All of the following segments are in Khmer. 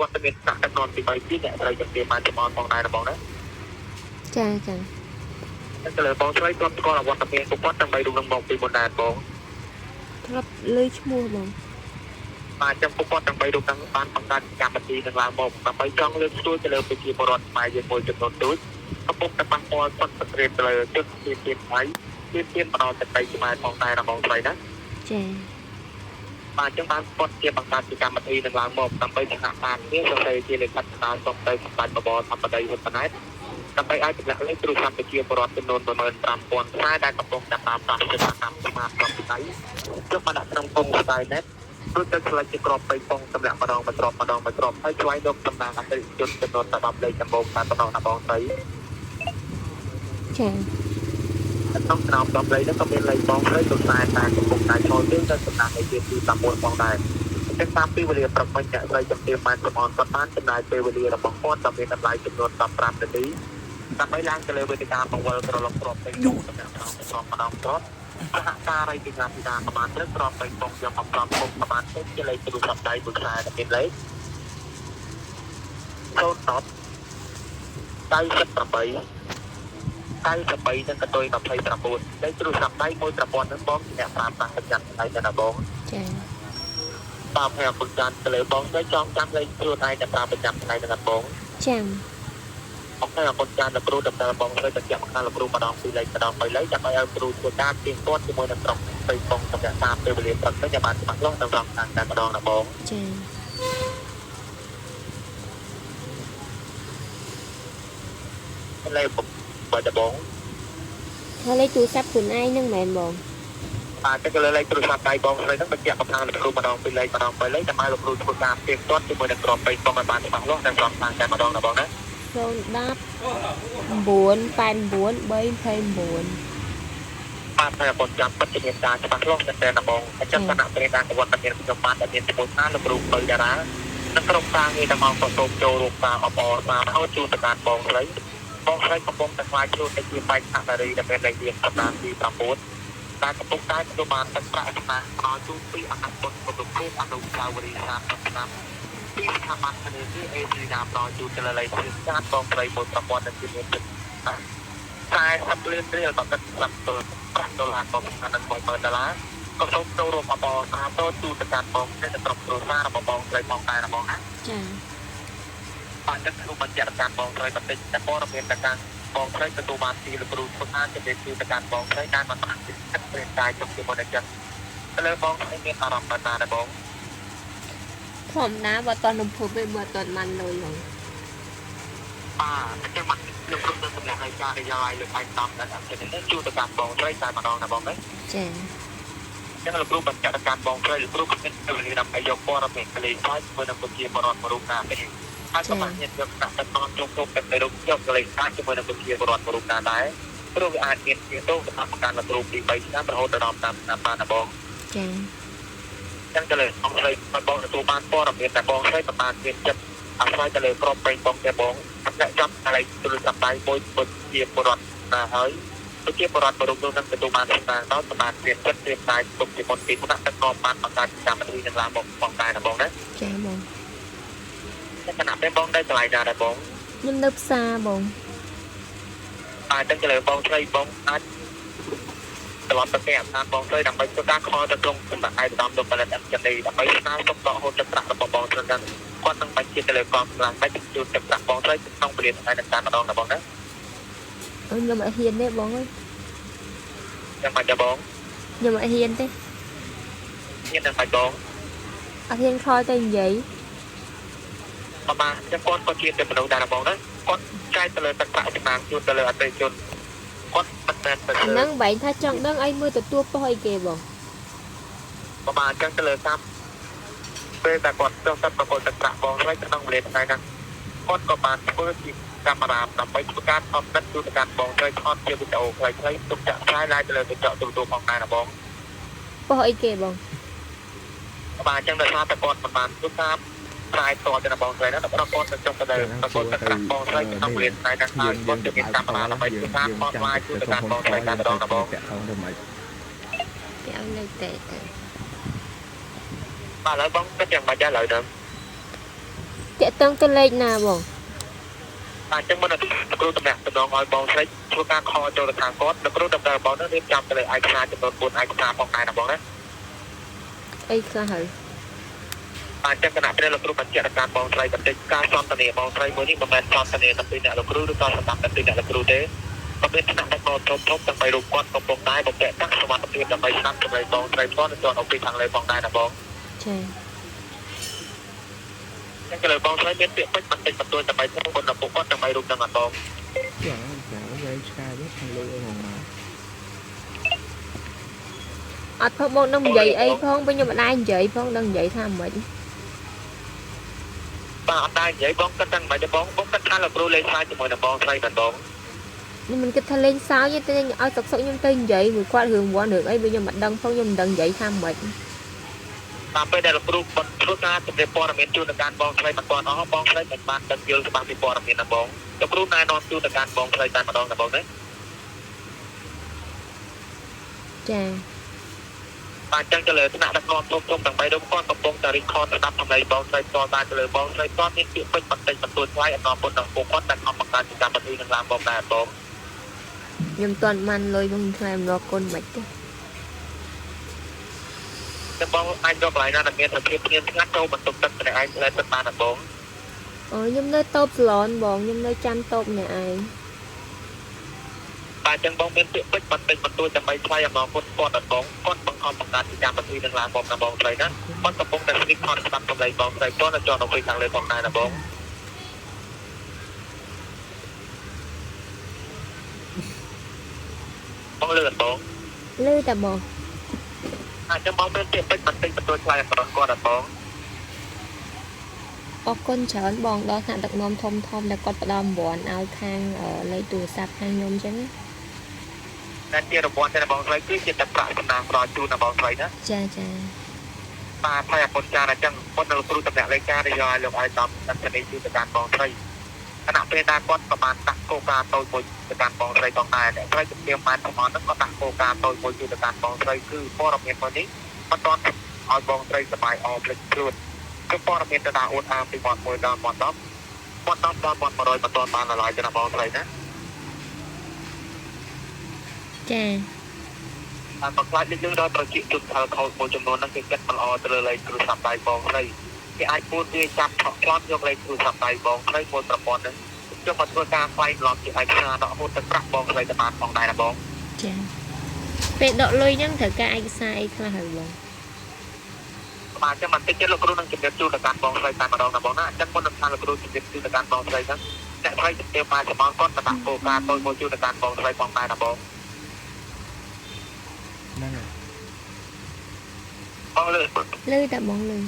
វត្តមានដាក់តំណនពី3ទៀតអ្នកត្រូវជំរាបបានចំអនផងដែរបងណាចាចាតែទៅលើបងស្រីគាត់ស្គាល់អវត្តមានពួកគាត់ដើម្បីរួមនឹងបងពីមុនដែរបងធ្លាប់លើឈ្មោះបងបាទចាំពួកគាត់ដើម្បីរួមនឹងបានបង្កើតកម្មវិធីនឹងឡើងមកដើម្បីចង់លើកស្ទួយទៅលើប្រជាពលរដ្ឋខ្មែរយើងមួយចំនួនទូចកំពុងតែប៉ះពាល់គាត់ប្រទេសទៅលើទឹកទីផ្នែកទីផ្នែកបន្តតែខ្មែរផងដែរបងស្រីណាចាបាទចឹងបានគាត់ជាបង្កើតកម្មវិធីនឹងឡើងមកដើម្បីសហការគ្នាសរសេរជាលិខិតស្នើសុំទៅសម្ដេចបបរធម្មដីហ៊ុនម៉ាណែតដើម្បីឲ្យទម្លាក់លេខទូរស័ព្ទប្រជាពលរដ្ឋចំនួន15000ខ្សែដែលកំពុងតែប្រើប្រាស់សេវាកម្មសមាគមវិស័យយកមកដាក់ក្នុងពងស្ដាយណេតដូចទៅឆ្លៃជាក្របពេញពងទម្លាក់ម្ដងមួយគ្រាប់ហើយឆ្លៃយកតំណាងអតិថិជនចំនួន10លេខដំបូងតែម្ដងបងស្រីចាក្នុងស្នង10លេខនោះក៏មានលេខបងស្រីទៅខ្សែតែកំពុងតែចូលទៅតំណាងឯកទី11ផងដែរតែតាមពេលវេលាប្រមាណអ្នកស្រីជំរាបបានចំអនគាត់បានចំណាយពេលវេលារបស់គាត់ដល់មានតម្លៃចំនួន15នាទីដើម្បីឡើងទៅលើវេទិកាបង្វិលក្រឡុកគ្រាប់ពេញនោះតំណាងម្ដងគ្រាប់សហការីពីណាពីណាប្រមាណទឹកគ្រាប់ពេញពងយកមកប្រមពុកប្រមាណទឹកជាលេខទូរស័ព្ទដៃមួយខ្សែដែលមានលេខ010 98 93និងកតុយ29លេខទូរស័ព្ទដៃមួយប្រព័ន្ធនឹងបងជាអ្នកប្រើប្រាស់ប្រចាំថ្ងៃទៅណាបងចាតាមហើយអរគុណចាន់ទៅលើបងទៅចង់ចាំលេខខ្លួនឯងតែប្រើប្រចាំថ្ងៃទៅណាបងចាំអរគុណអរគុណចាន់លោកគ្រូដំណើរបងទៅបញ្ជាក់ខាងលោកគ្រូម្ដងពីរលេខម្ដង3លេខចាំឲ្យគ្រូធ្វើការទៀងទាត់ជាមួយនឹងក្រុមពេញបងសម្រាប់តាមពេលវេលាព្រឹកទៅចាំបានច្បាស់លាស់ដល់ខាងតែម្ដងណាបងចាលេខបើតបងហើយលេខទូរស័ព្ទខ្លួនឯងហ្នឹងមែនបងបាទតែក៏លេខទូរស័ព្ទដៃបងស្រីហ្នឹងបញ្ជាក់កំណាងលោកគ្រូម្ដងពីរលេខម្ដង3លេខចាំឲ្យលោកគ្រូធ្វើការទៀងទាត់ជាមួយនឹងក្រុមពេញបងឲ្យបានច្បាស់លាស់ដល់ខាងតែម្ដងណាបងណា010 989 329បាទតែបងចាំពិតជាមានការច្បាស់លាស់តែណាបងអញ្ចឹងគណៈពេលការវត្តមានខ្ញុំបានតែមានជំនួយថាលោកគ្រូ3តារានិងក្រុមការងារទាំងអស់ក៏សូមចូលរួមតាមអបអរតាមឲ្យជួនទៅការបងស្រីបងស្រីកំពុងតែខ្លាចខ្លួនទៅជាបេក្ខនារីដែលមានលេខរៀងសម្រាប់ទី9តែកំពុងតែទទួលបានទឹកប្រាក់ចំណាយដល់ជួបពីអនាគតរបស់លោកអនុស្សាវរីយ៍30ឆ្នាំពីស្ថាប័នធនាគារអេស៊ីណាមដល់ជួបទៅលេខទីចាត់បងស្រីមួយប្រព័ន្ធដែលជាមានទឹក40លានរៀលបើគិតស្រាប់ទៅ$5បងស្អាតនឹង$10,000ក៏សូមចូលរួមអបអរសាទរទូទៅកាន់បងស្រីទៅក្រុមគ្រួសាររបស់បងស្រីផងដែរណាបងណាចាបាទទឹកគ្រូបញ្ជាក់ការបងស្រីបន្តិចតែព័ត៌មានទាំងបងស្រីទទួលបានពីលោកគ្រូធ្វើការជំរាបជូនទៅកាន់បងស្រីដែលបានបានទឹកព្រានកាយជុំជាមួយនឹងចឹងទៅលើបងស្រីមានអារម្មណ៍បានដែរបងធម្មតាបើតនំភពវាបើតនបានលុយហ្នឹងតែមកលោកគ្រូនឹងសម្រាប់ឲ្យការយាយលើបាយតំដល់អត់ទេជួទៅកាន់បងស្រីតែម្ដងណាបងណាចាចឹងលោកគ្រូបញ្ជាក់ការបងស្រីលោកគ្រូក៏មានពេលវេលាដើម្បីយកព័ត៌មានលេខហើយជាមួយនឹងប្រជាពលរដ្ឋរូបណាទេហើយក៏បានញាតិយកដាក់ទៅតាមជុំទៅទៅរូបយកលេខការជាមួយនឹងប្រជាពលរដ្ឋរូបណាដែរព្រោះវាអាចមានជាទៅតាមការលោកគ្រូពី3ឆ្នាំរហូតដល់តាមឆ្នាំបានណាបងចាចឹងទៅលើបងស្រីបងទទួលបានព័ត៌មានតែបងស្រីប្រហែលមានចិត្តអាស្រ័យទៅលើក្រុមពេញបងតែបងតែចាប់តែទូរស័ព្ទដៃមួយប្រជាពលរដ្ឋណាហើយប្រជាពលរដ្ឋរូបនោះនឹងទទួលបានស្នាដល់ប្រហែលមានចិត្តត្រៀមតែទុកជាមុនពីថ្នាក់ទឹកក៏បានបង្កើតកម្មវិធីនឹងឡើងមកផងដែរណាបងណាចាបងតែគណៈពេលបងได้ឆ្លៃណាដែរបងខ្ញុំនៅផ្សារបងតែទៅលើបងស្រីបងអាចត្រឡប់ទៅផ្ទះអានបងស្រីដើម្បីធ្វើការខលទៅក្នុងសម្រាប់ឯកឧត្តមលោកផលិតអចិន្ត្រៃយ៍ដើម្បីស្នើសុំដកហូតទឹកប្រាក់របស់បងស្រីហ្នឹងគាត់នឹងបញ្ជាទៅលើកងកម្លាំងបែបជួនទឹកប្រាក់បងស្រីក្នុងពលានថ្ងៃនឹងតាមម្ដងណាបងណាខ្ញុំអត់ហ៊ានទេបងអើយចាំបាច់ទេបងខ្ញុំអត់ហ៊ានទេហ៊ាននឹងបាច់បងអត់ហ៊ានខលទៅនិយាយបាទចាំគាត់ក៏ជាទៅមនុស្សដែរបងណាគាត់ចែកទៅលើទឹកប្រាក់ចំណានជួនទៅលើអតិថិជនគាត់មិនមែនទៅហ្នឹងបែរថាចង់ដឹងអីមើលទទួលប៉ុស្អីគេបងបាទអញ្ចឹងទៅលើតាមពេលតែគាត់ចង់ទៅប្រកួតទឹកប្រាក់បងស្រីក្នុងវេលាថ្ងៃហ្នឹងគាត់ក៏បានធ្វើជាកាមេរ៉ាដើម្បីធ្វើការថតទឹកទូទៅកាន់បងស្រីថតជាវីដេអូខ្លីៗទុកចាក់ផ្សាយឡើងទៅលើកញ្ចក់ទូរទស្សន៍ផងដែរណាបងប៉ុស្អីគេបងបាទអញ្ចឹងដោយសារតែគាត់មិនបានធ្វើការផ្សាយតទៅដល់បងស្រីណាដល់គាត់ទៅចុះទៅលើប្រកួតទឹកប្រាក់បងស្រីក្នុងវេលាថ្ងៃហ្នឹងហើយគាត់ទៅមានកាមេរ៉ាដើម្បីធ្វើការថតឡាយទូទៅកាន់បងស្រីតែម្ដងណាបងគេឲ្យនៅតែបាទឥឡូវបងគិតយ៉ាងម៉េចដែរឥឡូវហ្នឹងតែ តាក់តងទៅលេខណាបង អញ្ចឹងមុនលោកគ្រូតំណាក់តំណងឲ្យបងស្រីធ្វើការខលចូលទៅខាងគាត់លោកគ្រូតម្រូវបងនឹងរៀបចំទៅលើឯកសារចំនួន4ឯកសារផងដែរណាបងណា អីខ្លះហើយ អញ្ចឹងគណៈពេលលោកគ្រូបញ្ជាក់ដល់ការបងស្រីបន្តិចការសន្ទនាបងស្រីមួយនេះមិនមែនសន្ទនាតែពីអ្នកលោកគ្រូឬក៏សម្រាប់តែពីអ្នកលោកគ្រូទេក៏មានថ្នាក់ដឹកនាំធំៗទាំងបីរូបគាត់កំពុងតែបំពាក់កាក់សមត្ថភាពដើម្បីស្ដាប់ចំណេញបងស្រីផ្ទាល់នៅជាន់អំពីខាងលើផងដែរណាបង ចា ចឹងក៏លើបងស្រីមានពាក្យពេចន៍បន្តិចបន្តួចដើម្បីទៅគុណឪពុកគាត់ទាំងបីរូបទាំងអត់បង ចាចាវែងឆ្កាយនេះខាងលើអីហ្នឹងមក អត់ផងបងនឹងនិយាយអីផងវិញខ្ញុំមិនដែរនិយាយផងនឹងនិយាយថាមិន បាទអត់ដែរនិយាយបងគាត់ទាំងបីទេបងគាត់ថាលោកគ្រូលេងសើចជាមួយនឹងបងស្រីបានបង នេះមិនគិតថាលេងសើចទេឲ្យសុកសុកខ្ញុំទៅនិយាយមួយគាត់រឿងវល់រឿងអីវិញខ្ញុំមិនដឹងផងខ្ញុំមិនដឹងនិយាយថាមិន តាមពេលដែលលោកគ្រូបន្តធ្វើការជំរាបព័ត៌មានជូនទៅកាន់បងស្រីបន្តអស់បងស្រីមិនបានដឹងយល់ច្បាស់ពីព័ត៌មានណាបងលោកគ្រូណែនាំជូនទៅកាន់បងស្រីតែម្ដងណាបងណា ចា បាទចឹងទៅលើថ្នាក់ដឹកនាំធំៗទាំងបីរូបគាត់កំពុងតែរីខតស្ដាប់សម្លេងបងស្រីផ្ទាល់តែទៅលើបងស្រីគាត់មានពាក្យពេចន៍បន្តិចបន្តួចថ្លៃអំណរគុណដល់ពួកគាត់ដែលខំបង្កើតជាកម្មវិធីនឹងឡើងបងដែរបង ខ្ញុំតន់បានលុយបងថ្លៃអំណរគុណមិនទេ ចឹងបងអាចយកកន្លែងណាដែលមានភាពភ្លៀងស្ងាត់ចូលបន្ទប់ទឹកម្នាក់ឯងលើទឹកបានណាបង អូខ្ញុំនៅតូបសាឡនបងខ្ញុំនៅចាំតូបម្នាក់ឯង បាទចឹងបងមានពាក្យពេចន៍បន្តិចបន្តួចដើម្បីថ្លៃអំណរគុណគាត់ដល់បងគាត់បង្ខំបង្កើតជាកម្មវិធីនឹងឡើងបងណាបងស្រីណាគាត់កំពុងតែរីខតស្ដាប់សម្លេងបងស្រីផ្ទាល់នៅជាន់អំពីខាងលើផងដែរណាបង បងលឿនបង លឺតែបង អាចចាំបងមានពាក្យពេចន៍បន្តិចបន្តួចថ្លៃអំណរគាត់ដល់បង អរគុណច្រើនបងដល់ថ្នាក់ដឹកនាំធំធំដែលគាត់ផ្ដល់រង្វាន់ឲ្យខាងលេខទូរស័ព្ទខាងខ្ញុំអញ្ចឹង តែជារង្វាន់តែបងស្រីគឺជាតែប្រាក់សំណាងផ្ដល់ជូនដល់បងស្រីណា ចាចា បាទហើយអពុនចានអញ្ចឹងគាត់នៅគ្រូតំណាក់លេខការដែលយកឲ្យលោកឲ្យតំតែនេះគឺទៅកាន់បងស្រីគណៈពេលដែលគាត់ក៏បានដាក់គោលការណ៍តូចមួយទៅកាន់បងស្រីផងដែរអ្នកស្រីជំរាបបានប្រហែលហ្នឹងក៏ដាក់គោលការណ៍តូចមួយទៅកាន់បងស្រីគឺព័ត៌មានមួយនេះមិនទាន់ឲ្យបងស្រីសប្បាយអរភ្លេចខ្លួនគឺព័ត៌មានទៅដាក់អូនអាពីមាត់1ដល់មាត់10មាត់10ដល់មាត់100មិនទាន់បានឡើយទេណាបងស្រីណា ចា តែបើខ្លាចលេខនឹងដល់ប្រជាជនផលខុសមួយចំនួនហ្នឹងគេគិតមិនល្អទៅលើលេខទូរស័ព្ទដៃបងស្រីគេអាចពួនវាចាប់ថតខ្លត់យកលេខទូរស័ព្ទដៃបងស្រីមួយប្រព័ន្ធហ្នឹងយកមកធ្វើការផ្សាយឡងជាឯកសារដកហូតទៅប្រាក់បងស្រីទៅបានផងដែរណាបង ចាពេលដកលុយហ្នឹងត្រូវការឯកសារអីខ្លះហើយបង បាទចាំបន្តិចទៀតលោកគ្រូនឹងជម្រាបជូនទៅកាន់បងស្រីតែម្ដងណាបងណាអញ្ចឹងមុននឹងថាលោកគ្រូជម្រាបជូនទៅកាន់បងស្រីហ្នឹងអ្នកស្រីជំរាបបានចំអកគាត់ទៅដាក់គោលការណ៍តូចមួយជូនទៅកាន់បងស្រីផងដែរណាបង ហ្នឹងហើយ បងលើ លឺតែបងលឺ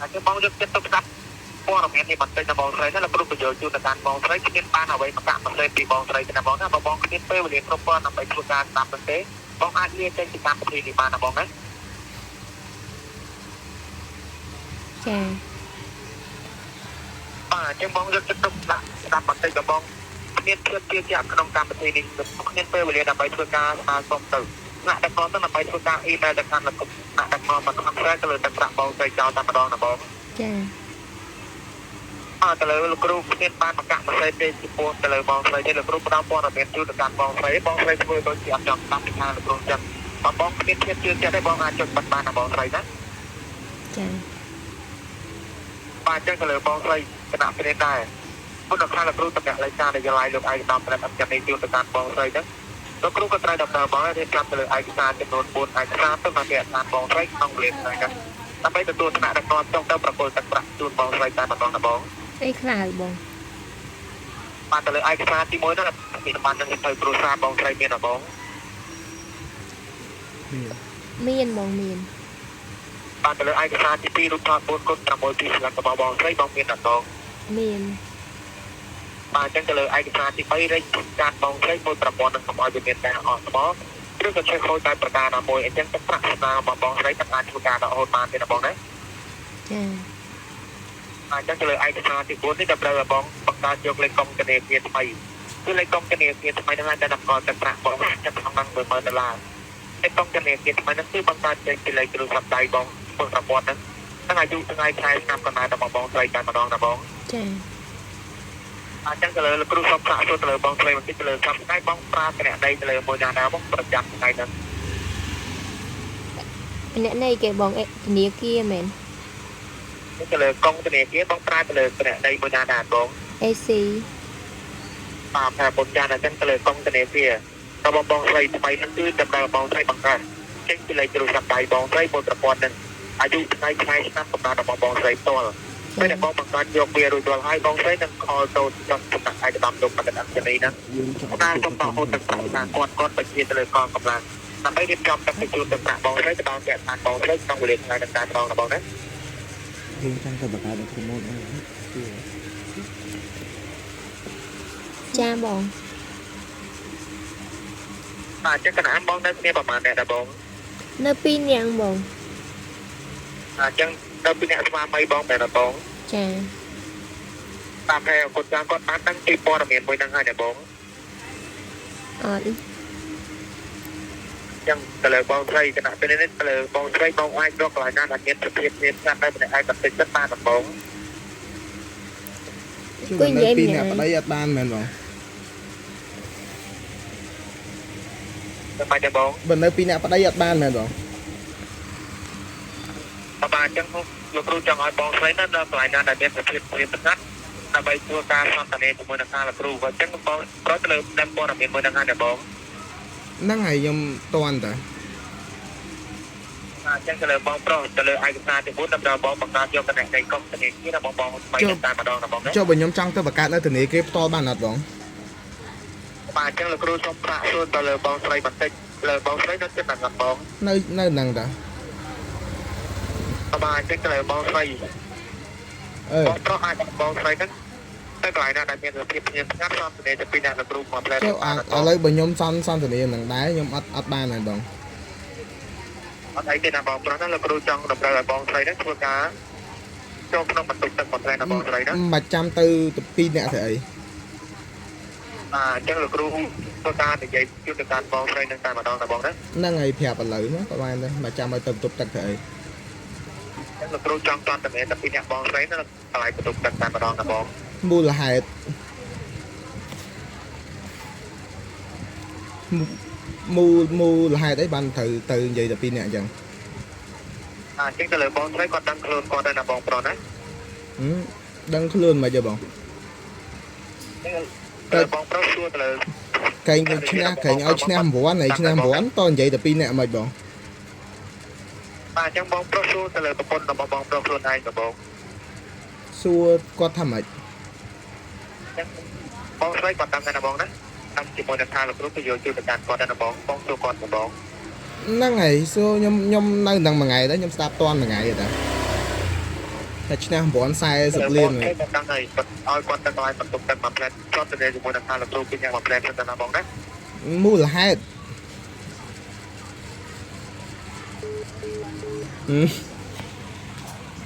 អញ្ចឹងបងយកចិត្តទុកដាក់ព័ត៌មាននេះបន្តិចណាបងស្រីណាលោកគ្រូបញ្យល់ជូនទៅកាន់បងស្រីគ្មានបានអ្វីមកកាក់បន្ថែមពីបងស្រីទេណាបងណាបើបងគ្មានពេលវេលាគ្រប់គ្រាន់ដើម្បីធ្វើការស្ដាប់ទៅទេបងអាចលាចេញពីកម្មវិធីនេះបានណាបងណា ចា បាទអញ្ចឹងបងយកចិត្តទុកដាក់ស្ដាប់បន្តិចដល់បងមានភាពជាជាក្នុងកម្មវិធីនេះគ្មានពេលវេលាដើម្បីធ្វើការស្នើសុំទៅណាក់ដឹកនាំទៅដើម្បីធ្វើការអ៊ីមែលទៅកាន់លោកណាក់ដឹកនាំមកខាងក្រៅទៅលើទឹកប្រាក់បងស្រីចោលតែម្ដងណាបង ចា ទៅលើលោកគ្រូមានបានបង្កាក់បន្ថែមទេពីពោះទៅលើបងស្រីទេលោកគ្រូផ្ដល់ព័ត៌មានជូនទៅកាន់បងស្រីធ្វើដូចជាអត់ចង់ស្ដាប់ពីខាងលោកគ្រូចឹងបើបងគ្មានភាពជឿជាក់ទេបងអាចចុចបិទបានណាបងស្រីណា ចា បាទចឹងទៅលើបងស្រីគណៈពេលដែរមុនដល់ខាងលោកគ្រូតំណាក់លេខការដែលយកឲ្យលោកឯកឧត្តមប្រធានអញ្ចឹងនេះជូនទៅកាន់បងស្រីហ្នឹងលោកគ្រូក៏ត្រូវដំណើរបងរៀបចំទៅលើឯកសារចំនួន4ឯកសារទៅមកគេអានបងស្រីក្នុងវេលាហ្នឹងដើម្បីទទួលថ្នាក់ដឹកនាំចង់ទៅប្រគល់ទឹកប្រាក់ជូនបងស្រីតែម្ដងណាបង អីខ្លះហើយបង បាទទៅលើឯកសារទី1ហ្នឹងពីតំបន់នឹងទៅគ្រួសារបងស្រីមានអបង មានបងមាន បាទទៅលើឯកសារទី2រូបថត4គុណ6ពីស្លាករបស់បងស្រីបងមានអបង មាន បាទអញ្ចឹងទៅលើឯកសារទី3រេចការបងស្រីមួយប្រព័ន្ធនឹងកុំឲ្យវាមានការអស់ស្មោឬក៏ជួយខូចតែប្រការណាមួយអញ្ចឹងទឹកប្រាក់ស្នាមរបស់បងស្រីអាចធ្វើការដកហូតបានទេណាបងណា ចា អញ្ចឹងទៅលើឯកសារទី4នេះតម្រូវឲ្យបងបង្កើតយកលេខកុំធនាគារថ្មីគឺលេខកុំធនាគារថ្មីហ្នឹងអាចតម្កល់ទឹកប្រាក់បងចិត្តក្នុងនឹង$10000លេខកុំធនាគារថ្មីហ្នឹងគឺបង្កើតចេញពីលេខទូរស័ព្ទដៃបងមួយប្រព័ន្ធហ្នឹង ថ្ងៃយូរថ្ងៃខែឆ្នាំកន្លែងរបស់បងស្រីតែម្ដងណាបង ចា អញ្ចឹងទៅលើលោកគ្រូសុំប្រាក់ទៅលើបងស្រីបន្តិចទៅលើសប្តាហ៍បងប្រាថ្នាក់ដីទៅលើមួយណាបងប្រចាំថ្ងៃហ្នឹង អ្នកនេះគេបងធនាគារមែន ទៅលើកងធនាគារបងប្រាទៅលើថ្នាក់ដីមួយណាបង AC បាទតែបុญចានអញ្ចឹងទៅលើកងធនាគារតើបងស្រីថ្មីហ្នឹងគឺតម្រូវបងស្រីបង្កើតចេញពីលេខទូរស័ព្ទដៃបងស្រីមួយប្រព័ន្ធហ្នឹងអាយុថ្ងៃខែឆ្នាំកំណត់របស់បងស្រីផ្ទាល់ពេលដែលបងបង្កើតយកវារួចរាល់ហើយបងស្រីនឹងខលទៅដល់សំណាក់ឯកឧត្តមលោកបណ្ឌិតអង្គនីហ្នឹង យើងចង់ តាមចំពោះហូតទឹកប្រាក់ណាគាត់បញ្ជាទៅលើកងកម្លាំងដើម្បីរៀបចំទឹកបញ្ជូនទឹកប្រាក់បងស្រីទៅដល់គេថាបងស្រីក្នុងវេលាថ្ងៃនឹងការបងណាបងណា យើងចង់ទៅបង្កើតដល់ប្រម៉ូទហ្នឹង ចាបង បាទចឹងកណ្ដាលបងនៅគ្នាប្រហែលអ្នកដែរបង នៅ2នាក់បង អញ្ចឹងដល់ពីអ្នកស្វាមីបងមែនទេបង ចា តាមតែគាត់ចាំគាត់បានដឹងពីព័ត៌មានមួយហ្នឹងហើយណាបង អត់ ចឹងទៅលើបងស្រីគណៈពេលនេះទៅលើបងស្រីបងអាចរកកន្លែងណាដែលមានសុភាពមានស្រាប់តែម្នាក់ឯងបន្តិចទៅបានបង ជួយ និយាយ ពី ម្ អ្នក នាក់ ប្តីអត់បានមែនបង ទៅមកទេបង បើនៅពីអ្នកប្តីអត់បានមែនបង បាទអញ្ចឹងលោកគ្រូចង់ឲ្យបងស្រីនៅកន្លែងណាដែលមានសុភាពមានស្ងាត់ដើម្បីធ្វើការសន្ទនាជាមួយនឹងលោកគ្រូអញ្ចឹងបងប្រត់ទៅលើដើមព័ត៌មានមួយហ្នឹងហើយណាបង ហ្នឹងហើយខ្ញុំតន់តា អញ្ចឹងទៅលើបងប្រុសទៅលើឯកសារទី4ដើម្បីបងបង្កើតយកតំណែងនៃកុំធនាគាររបស់បងស្បៃតែម្ដងណាបងណា ចុះបើខ្ញុំចង់ទៅបង្កើតនៅធនាគារផ្ទាល់បានអត់បង បាទអញ្ចឹងលោកគ្រូសូមប្រាក់សួរទៅលើបងស្រីបន្តិចលើបងស្រីនៅចិត្តណាបង នៅហ្នឹងតា បាទអញ្ចឹងទៅលើបងស្រី អឺ បងប្រុសអាចបងស្រីហ្នឹងទៅកន្លែងណាដែលមានសុភាពមានស្ងាត់សន្ទនាទៅពីអ្នកលោកគ្រូមកផ្លែ ចុះឥឡូវបើខ្ញុំសន្ទនានឹងដែរខ្ញុំអត់បានហើយបង អត់អីទេណាបងប្រុសហ្នឹងលោកគ្រូចង់តម្រូវឲ្យបងស្រីហ្នឹងធ្វើការចូលក្នុងបន្ទុកទឹកមកផ្លែណាបងស្រីណា មិនបាច់ចាំទៅពីរអ្នកស្អី បាទអញ្ចឹងលោកគ្រូធ្វើការនិយាយជួយទៅកាន់បងស្រីហ្នឹងតែម្ដងណាបងណា ហ្នឹងហើយប្រាប់ឥឡូវមកក៏បានដែរមិនចាំឲ្យទៅបន្ទប់ទឹកទៅអី អញ្ចឹងលោកគ្រូចង់សន្ទនាទៅពីអ្នកបងស្រីហ្នឹងកន្លែងបន្ទុកទឹកតែម្ដងណាបង មូលហេតុមូលហេតុអីបានត្រូវទៅនិយាយទៅពីរអ្នកអញ្ចឹង អញ្ចឹងទៅលើបងស្រីគាត់ដឹងខ្លួនគាត់ដែរណាបងប្រុសណា ដឹងខ្លួនមិនទេបង ទៅបងប្រុសសួរទៅលើ កែងឈ្នះកែងឲ្យឈ្នះ9ហើយឈ្នះ9តនិយាយទៅពីរអ្នកមិនបង បាទអញ្ចឹងបងប្រុសសួរទៅលើប្រពន្ធរបស់បងប្រុសខ្លួនឯងទៅបង សួរគាត់ថាម៉េច បងស្រីគាត់ដឹងដែរណាបងណាតាមជាមួយនឹងថាលោកគ្រូទៅយកជួយទៅកាន់គាត់ដែរណាបងបងសួរគាត់ទៅបង ហ្នឹងហើយសួរខ្ញុំនៅនឹងមួយថ្ងៃដែរខ្ញុំស្ដាប់តន់មួយថ្ងៃដែរតែឈ្នះ940លាន គាត់ដឹងហើយគាត់ឲ្យគាត់ទៅកន្លែងបន្ទប់ទឹកមកផ្លែគាត់ទៅជាមួយនឹងថាលោកគ្រូពីយ៉ាងមកផ្លែទៅណាបងណា មូលហេតុ